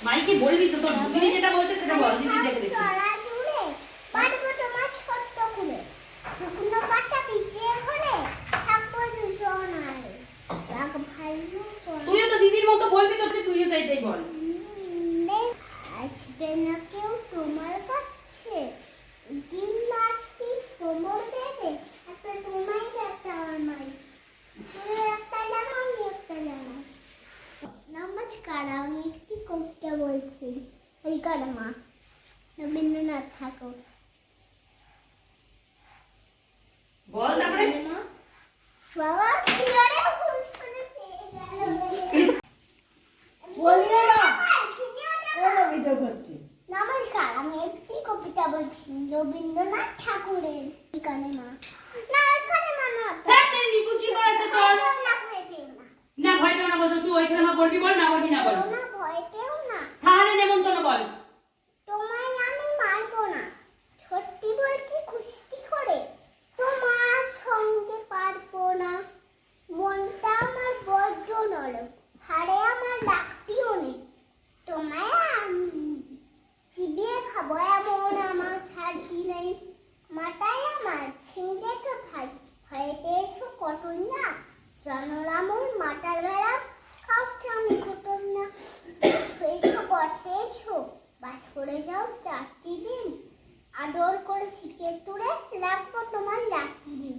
মাইকে বলবি তো, তোর দিদি যেটা বলছে সেটা বল, দিদি দেখে দেখে। চড়া জুড়ে পারবো তোমার ছোট্ট করে শুকনো কাটা বিচে ঘরে থাকবো দুজনারে রাগ ভালো তুইও তো দিদির মতো বলবি তো, তুইও তাই তাই বল। আসবে না কেউ তোমার কাছে দিন রাত্রি তোমার বেঁধে একটা তোমায় একটা আমার তুই একটা জানো আমি একটা জানো। নমস্কার, আমি একটি কবিতা বলছি। হরিকার মা, রবীন্দ্রনাথ ঠাকুর। বল তারপরে। বাবা কিরে ফুসফুসে পেয়ে গেল বলি না এই ভিডিও করছি। নমস্কার, আমি একটি কবিতা বলছি রবীন্দ্রনাথ ঠাকুরের। হরিকার মা, না হরিকার মা না দেখ তুই নিকুচি করেছে তোর। না ভয় পেও না, না ভয় পেও না বল, তুই ওইখানে মা বলবি বল, না বলবি না বল। না ভয় পেও না, থানে নেমন্তন্ন বল। তোমায় আমি মারবো না, সত্যি বলছি খুশি করে তোমার সঙ্গে পারবো না। মনটা আমার বড্ড নরম, হাড়ে আমার লাগতিও নেই, তোমায় আমি চিবিয়ে খাবো এমন আমার ছাড়ি নেই। মাথায় আমার ছিংড়েকে ভাই ভয় পেয়েছো কটন না, জনরামন মাটার বেড়া কাউকে আমি কুটুম না। ছুঁয়েছো করতে এসো বাস করে যাও 4টি দিন, আদর করে শিখে তুলে রাখবো তোমার লাকি দিন।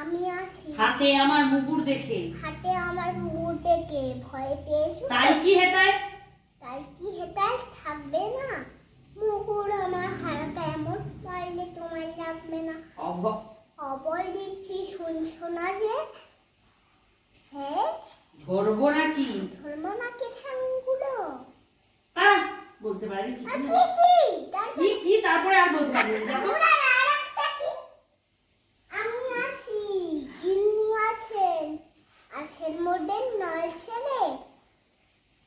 আমি আসি হাতে আমার মুগুর দেখে, হাতে আমার মুগুর দেখে ভয় পেয়েছো তাই কি হেতায়? তাই কি হেতায় থাকবে না, মুগুর আমার হালকা এমন পারলে তোমার লাগবে না। অবল দিচ্ছি শুনছো না যে, হ্যাঁ ধরবো নাকি? ধর্ম নাকি ঠ্যাংগুলো বলতে পারি কি কি কি তারপর কি কি তারপরে আর বলতে পারি না, দেখো। আরেকটা কি, আমি আছি ইনি আছেন, আছেন মোদের 9 ছেলে,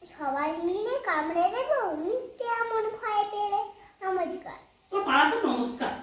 সবাই মিলে কামড়ে দেবো মিথ্যে এমন ভয় পেলে। নমস্কার। তোর পাড়া তো নমস্কার।